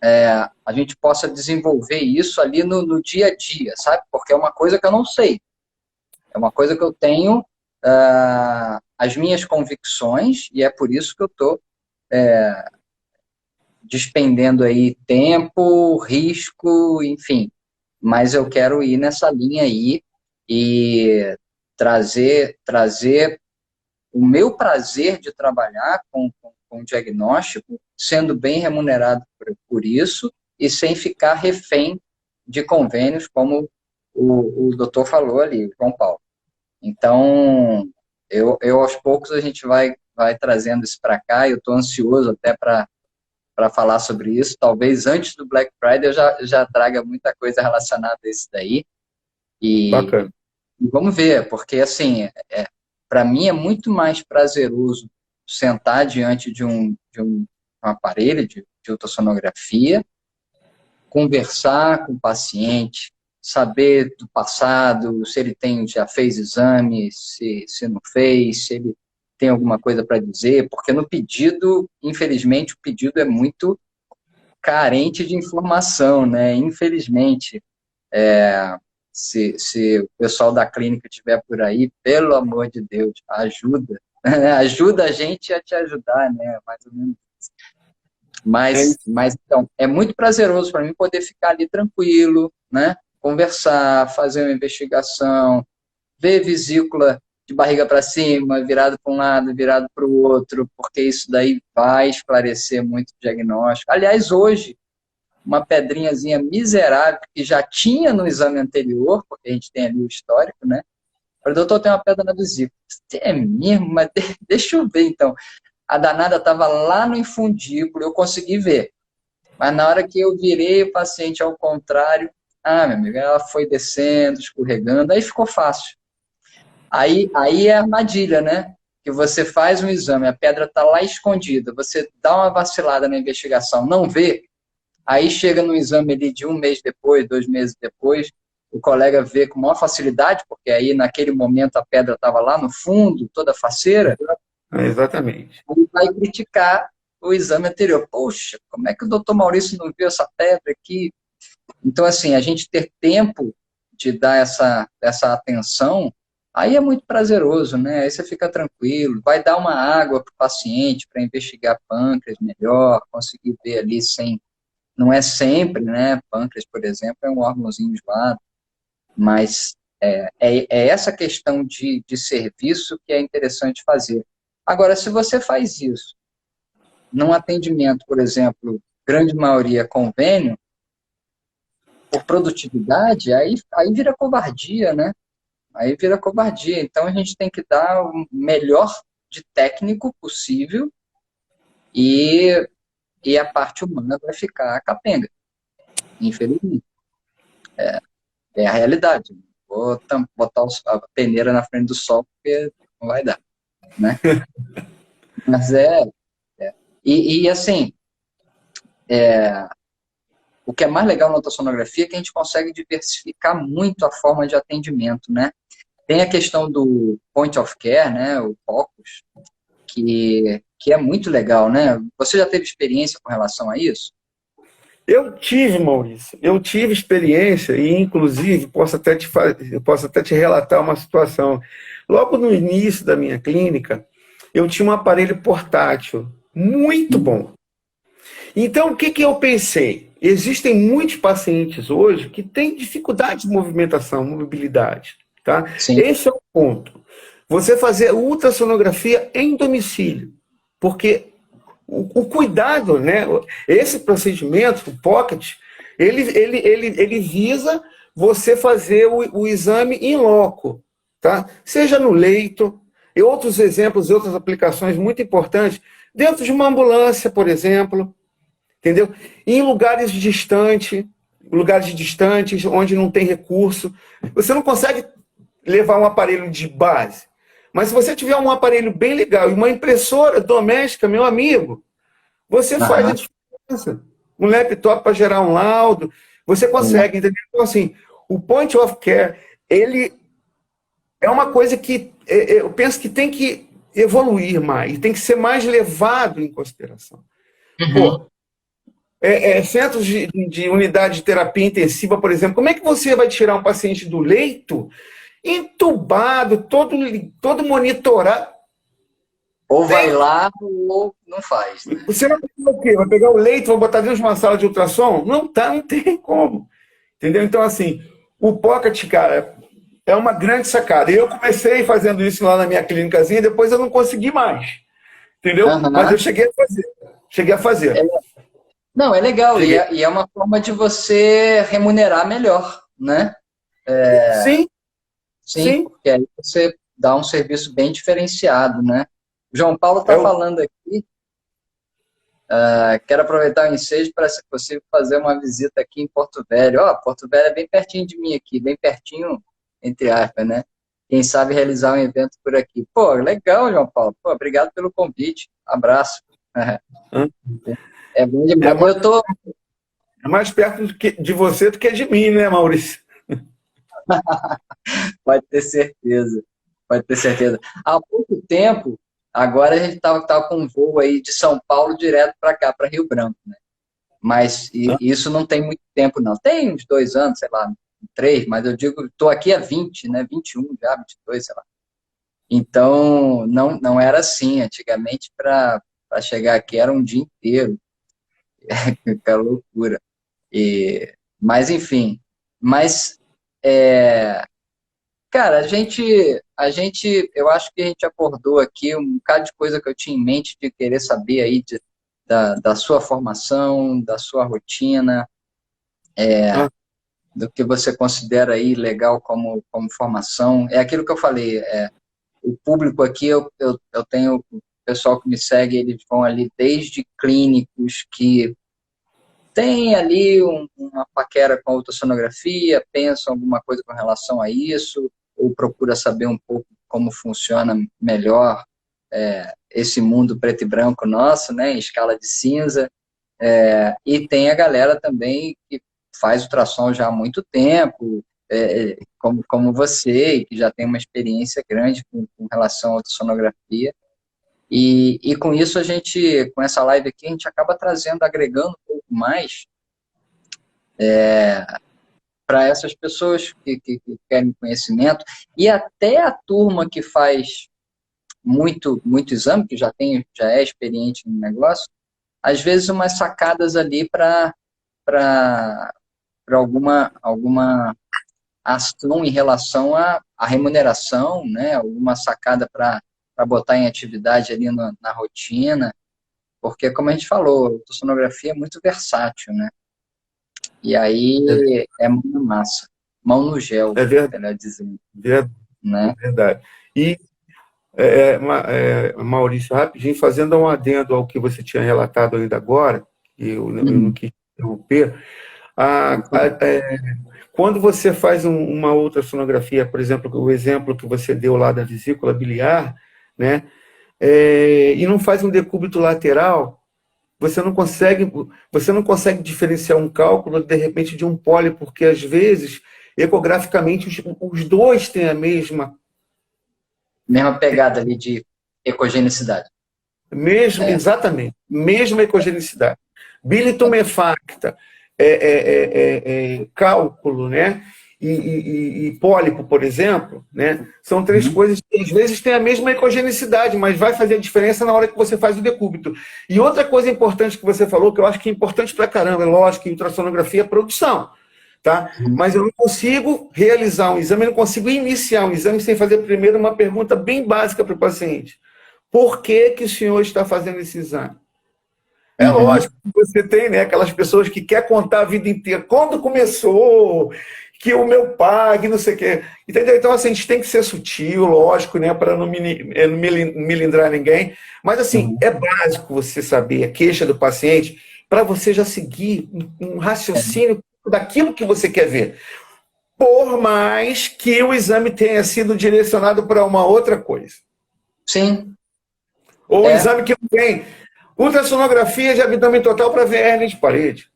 a gente possa desenvolver isso ali no dia a dia, sabe? Porque é uma coisa que eu não sei. É uma coisa que eu tenho as minhas convicções, e é por isso que eu estou despendendo aí tempo, risco, enfim. Mas eu quero ir nessa linha aí e trazer o meu prazer de trabalhar com diagnóstico, sendo bem remunerado por isso e sem ficar refém de convênios, como o doutor falou ali, João Paulo. Então, eu aos poucos a gente vai trazendo isso para cá, e eu estou ansioso até para falar sobre isso. Talvez antes do Black Friday eu já traga muita coisa relacionada a isso daí. Bacana. E vamos ver, porque assim, para mim é muito mais prazeroso sentar diante de um aparelho de ultrassonografia, conversar com o paciente, saber do passado, se ele já fez exame, se não fez, se ele tem alguma coisa para dizer, porque no pedido, infelizmente, o pedido é muito carente de informação, né? Infelizmente, se o pessoal da clínica estiver por aí, pelo amor de Deus, ajuda. Ajuda a gente a te ajudar, né? Mais ou menos. Mas então, é muito prazeroso para mim poder ficar ali tranquilo, né? Conversar, fazer uma investigação, ver vesícula de barriga para cima, virado para um lado, virado para o outro, porque isso daí vai esclarecer muito o diagnóstico. Aliás, hoje, uma pedrinhazinha miserável que já tinha no exame anterior, porque a gente tem ali o histórico, né? Falei, doutor, tem uma pedra na vesícula. É mesmo? Mas deixa eu ver, então. A danada estava lá no infundíbulo, eu consegui ver. Mas na hora que eu virei o paciente ao contrário, meu amigo, ela foi descendo, escorregando, aí ficou fácil. Aí é a armadilha, né? Que você faz um exame, a pedra está lá escondida, você dá uma vacilada na investigação, não vê, aí chega no exame ali de 1 mês depois, 2 meses depois, o colega vê com maior facilidade, porque aí naquele momento a pedra estava lá no fundo, toda faceira, Exatamente. ele vai criticar o exame anterior. Poxa, como é que o doutor Maurício não viu essa pedra aqui? Então, assim, a gente ter tempo de dar essa atenção, aí é muito prazeroso, né? Aí você fica tranquilo, vai dar uma água para o paciente para investigar pâncreas melhor, conseguir ver ali sem. Não é sempre, né? Pâncreas, por exemplo, é um órgãozinho enjoado, mas é essa questão de serviço que é interessante fazer. Agora, se você faz isso num atendimento, por exemplo, grande maioria convênio, por produtividade, aí vira covardia, né? Aí vira covardia. Então a gente tem que dar o melhor de técnico possível e, e a parte humana vai ficar capenga, infelizmente. É a realidade. Vou botar a peneira na frente do sol porque não vai dar, né? Mas e assim, o que é mais legal na ultrassonografia é que a gente consegue diversificar muito a forma de atendimento, né? Tem a questão do point of care, né, o POCUS, que é muito legal, né? Você já teve experiência com relação a isso? Eu tive, Maurício, eu tive experiência e, inclusive, posso até te relatar uma situação. Logo no início da minha clínica, eu tinha um aparelho portátil muito bom. Então, o que que eu pensei? Existem muitos pacientes hoje que têm dificuldade de movimentação, mobilidade, tá? Sim. Esse é o ponto. Você fazer ultrassonografia em domicílio, porque o cuidado, né? Esse procedimento, o pocket, ele visa você fazer o exame em loco, tá? Seja no leito, e outros exemplos, outras aplicações muito importantes, dentro de uma ambulância, por exemplo, entendeu? Em lugares distantes, onde não tem recurso. Você não consegue levar um aparelho de base. Mas se você tiver um aparelho bem legal e uma impressora doméstica, meu amigo, você faz a Aham. diferença. Um laptop para gerar um laudo, você consegue, entendeu? Então, assim, o point of care, ele é uma coisa que eu penso que tem que evoluir mais, tem que ser mais levado em consideração. Uhum. Pô, centros de unidade de terapia intensiva, por exemplo, como é que você vai tirar um paciente do leito entubado, todo monitorado? Ou vai Tem, lá ou não faz, né? você vai pegar o quê? Vai pegar o leito, vai botar dentro de uma sala de ultrassom? Não tá, não tem como. Entendeu? Então, assim, o Pocket, cara, é uma grande sacada. Eu comecei fazendo isso lá na minha clínicazinha, depois eu não consegui mais. Entendeu? Mas eu Aham. cheguei a fazer. Cheguei a É, fazer. não, é legal, Cheguei. e é uma forma de você remunerar melhor, né? Sim, Sim, sim. porque aí você dá um serviço bem diferenciado, né? O João Paulo É está o falando aqui. Quero aproveitar o ensejo para, se possível, fazer uma visita aqui em Porto Velho. Ó, Porto Velho é bem pertinho de mim aqui, bem pertinho, entre aspas, né? Quem sabe realizar um evento por aqui. Pô, legal, João Paulo. Pô, obrigado pelo convite. Abraço. É bom é demais. mais, é mais perto de você do que de mim, né, Maurício? Pode ter certeza. Pode ter certeza. Há pouco tempo, agora a gente estava com um voo aí de São Paulo direto para cá, para Rio Branco, né? Mas isso não tem muito tempo, não. Tem uns 2 anos, sei lá, 3, mas eu digo, estou aqui há 20, né? 21 já, 22, sei lá. Então, não era assim. Antigamente, para chegar aqui, era um dia inteiro. Que loucura. Mas, enfim. Mas, cara, eu acho que a gente abordou aqui um bocado de coisa que eu tinha em mente de querer saber aí da sua formação, da sua rotina, Ah, do que você considera aí legal como formação. É aquilo que eu falei, o público aqui, eu tenho o pessoal que me segue, eles vão ali desde clínicos que têm ali uma paquera com a ultrassonografia, pensam alguma coisa com relação a isso, ou procura saber um pouco como funciona melhor esse mundo preto e branco nosso, né, em escala de cinza. E tem a galera também que faz ultrassom já há muito tempo, como você, que já tem uma experiência grande com relação à ultrassonografia. E com isso, com essa live aqui, a gente acaba trazendo, agregando um pouco mais para essas pessoas que querem conhecimento, e até a turma que faz muito exame, que já é experiente no negócio, às vezes umas sacadas ali para alguma ação em relação à remuneração, né? Alguma sacada para botar em atividade ali na rotina, porque, como a gente falou, a ultrassonografia é muito versátil, né? E aí é mão na massa, mão no gel, melhor dizendo. Né? Verdade. E, Maurício, rapidinho, fazendo um adendo ao que você tinha relatado ainda agora, que eu não quis interromper, quando você faz uma ultrassonografia, por exemplo, o exemplo que você deu lá da vesícula biliar, né, e não faz um decúbito lateral, você não consegue diferenciar um cálculo, de repente, de um pólipo, porque, às vezes, ecograficamente, os dois têm a mesma pegada ali de ecogenicidade. Exatamente, mesma ecogenicidade. Bile tumefacta, cálculo, né? E pólipo, por exemplo, né? São três coisas que às vezes têm a mesma ecogenicidade, mas vai fazer a diferença na hora que você faz o decúbito. E outra coisa importante que você falou, que eu acho que é importante pra caramba, é lógico que ultrassonografia é produção, tá? Mas eu não consigo realizar um exame, eu não consigo iniciar um exame sem fazer primeiro uma pergunta bem básica para o paciente. Por que o senhor está fazendo esse exame? É lógico que você tem, né, aquelas pessoas que querem contar a vida inteira. Quando começou, que o meu pai, que não sei o quê. Entendeu? Então, assim, a gente tem que ser sutil, lógico, né, para não melindrar ninguém. Mas, assim, é básico você saber a queixa do paciente para você já seguir um raciocínio daquilo que você quer ver. Por mais que o exame tenha sido direcionado para uma outra coisa. Sim. Ou um exame que não tem ultrassonografia de abdômen total para ver hérnia de parede.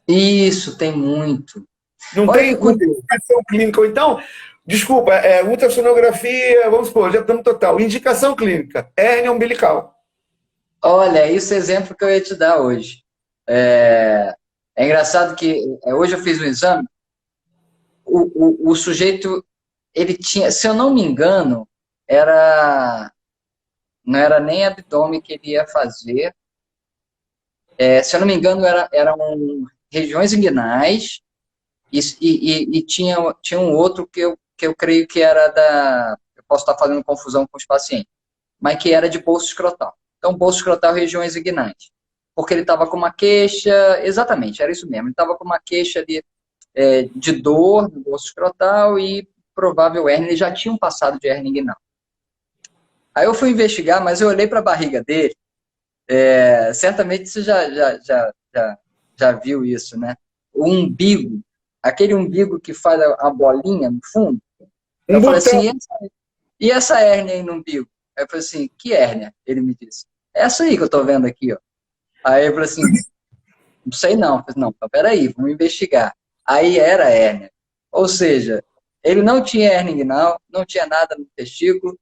Isso, tem muito. Não tem indicação clínica. Ou então, desculpa, ultrassonografia, vamos supor, de abdômen total. Indicação clínica, hérnia umbilical. Olha, esse exemplo que eu ia te dar hoje. É engraçado que hoje eu fiz um exame, o sujeito, ele tinha, se eu não me engano, não era nem abdômen que ele ia fazer. Se eu não me engano, eram regiões inguinais e tinha um outro que eu creio que era eu posso estar fazendo confusão com os pacientes, mas que era de bolso escrotal. Então, bolso escrotal, regiões inguinais. Porque ele estava com uma queixa, exatamente, era isso mesmo, ele estava com uma queixa ali, de dor no bolso escrotal e provável hérnia, ele já tinha um passado de hérnia inguinal. Aí eu fui investigar, mas eu olhei para a barriga dele, certamente você já viu isso, né? O umbigo, aquele umbigo que faz a bolinha no fundo. Eu falei assim, e essa hérnia aí no umbigo? Aí eu falei assim, que hérnia? Ele me disse, essa aí que eu tô vendo aqui, ó. Aí eu falei assim, não sei não. Eu falei, não, peraí, vamos investigar. Aí era hérnia. Ou seja, ele não tinha hérnia inguinal, não tinha nada no testículo,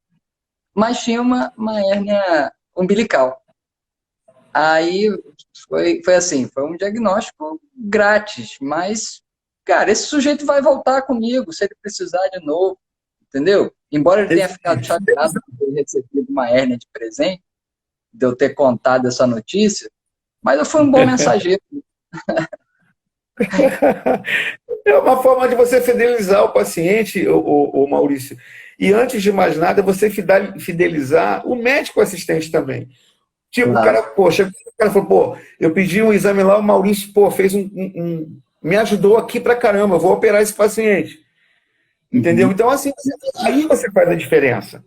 mas tinha uma hérnia umbilical. Aí foi assim, foi um diagnóstico grátis, mas, cara, esse sujeito vai voltar comigo se ele precisar de novo, entendeu? Embora ele tenha ficado chateado por ter recebido uma hérnia de presente, de eu ter contado essa notícia, mas eu fui um bom mensageiro. É uma forma de você fidelizar o paciente, o Maurício. E antes de mais nada, você fidelizar o médico assistente também. Tipo, claro. O cara falou, eu pedi um exame lá, o Maurício, fez me ajudou aqui pra caramba, eu vou operar esse paciente. Entendeu? Então, assim, aí você faz a diferença.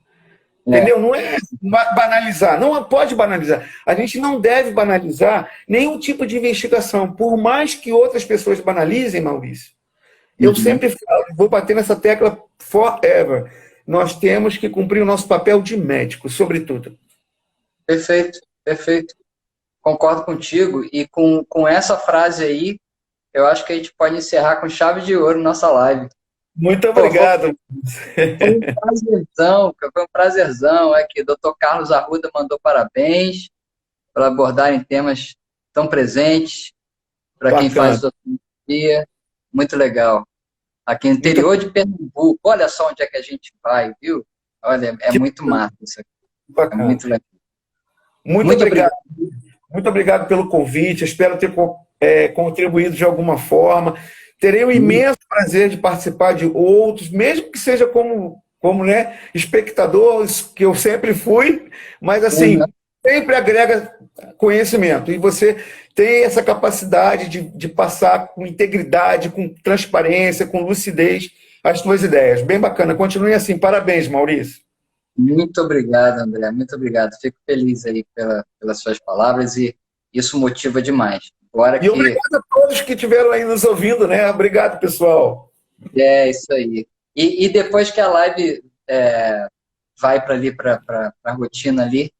Entendeu? Não é banalizar, não pode banalizar. A gente não deve banalizar nenhum tipo de investigação, por mais que outras pessoas banalizem, Maurício. Eu sempre falo, vou bater nessa tecla forever. nós temos que cumprir o nosso papel de médico, sobretudo. Perfeito, perfeito. Concordo contigo. E com essa frase aí, eu acho que a gente pode encerrar com chave de ouro nossa live. Muito Pô, obrigado. foi um prazerzão, cara, foi um prazerzão. Aqui, Dr. Carlos Arruda mandou parabéns por abordarem temas tão presentes para quem faz Bacana. odontologia. Muito legal. Aqui no Muito, interior de Pernambuco, olha só onde é que a gente vai, viu? Olha, é que muito massa isso aqui. É bacana. muito legal. Muito Muito obrigado. obrigado. Muito obrigado pelo convite. Espero ter contribuído de alguma forma. Terei um imenso prazer de participar de outros, mesmo que seja como né, espectador, que eu sempre fui, mas Uhum. assim, sempre agrega conhecimento. E você tem essa capacidade de passar com integridade, com transparência, com lucidez as suas ideias. Bem bacana. Continue assim. Parabéns, Maurício. Muito obrigado, André. Muito obrigado. Fico feliz aí pelas suas palavras e isso motiva demais. Agora E que obrigado a todos que estiveram aí nos ouvindo, né? Obrigado, pessoal. é isso aí. E depois que a live vai para ali, para a rotina ali,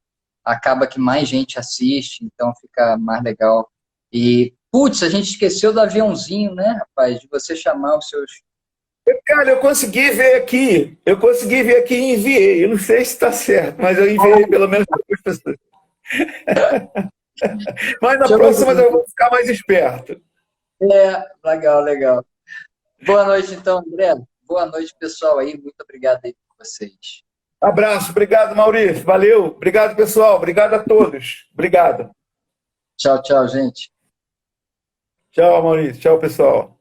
acaba que mais gente assiste, então fica mais legal. E, putz, a gente esqueceu do aviãozinho, né, rapaz? De você chamar os seus. Cara, eu consegui ver aqui. Eu consegui ver aqui e enviei. Eu não sei se está certo, mas eu enviei pelo menos para duas pessoas. Mas na Show próxima de- eu vou ficar mais esperto. Legal, legal. Boa noite, então, André. Boa noite, pessoal aí. Muito obrigado aí por vocês. Abraço. Obrigado, Maurício. Valeu. Obrigado, pessoal. Obrigado a todos. Obrigado. Tchau, tchau, gente. Tchau, Maurício. Tchau, pessoal.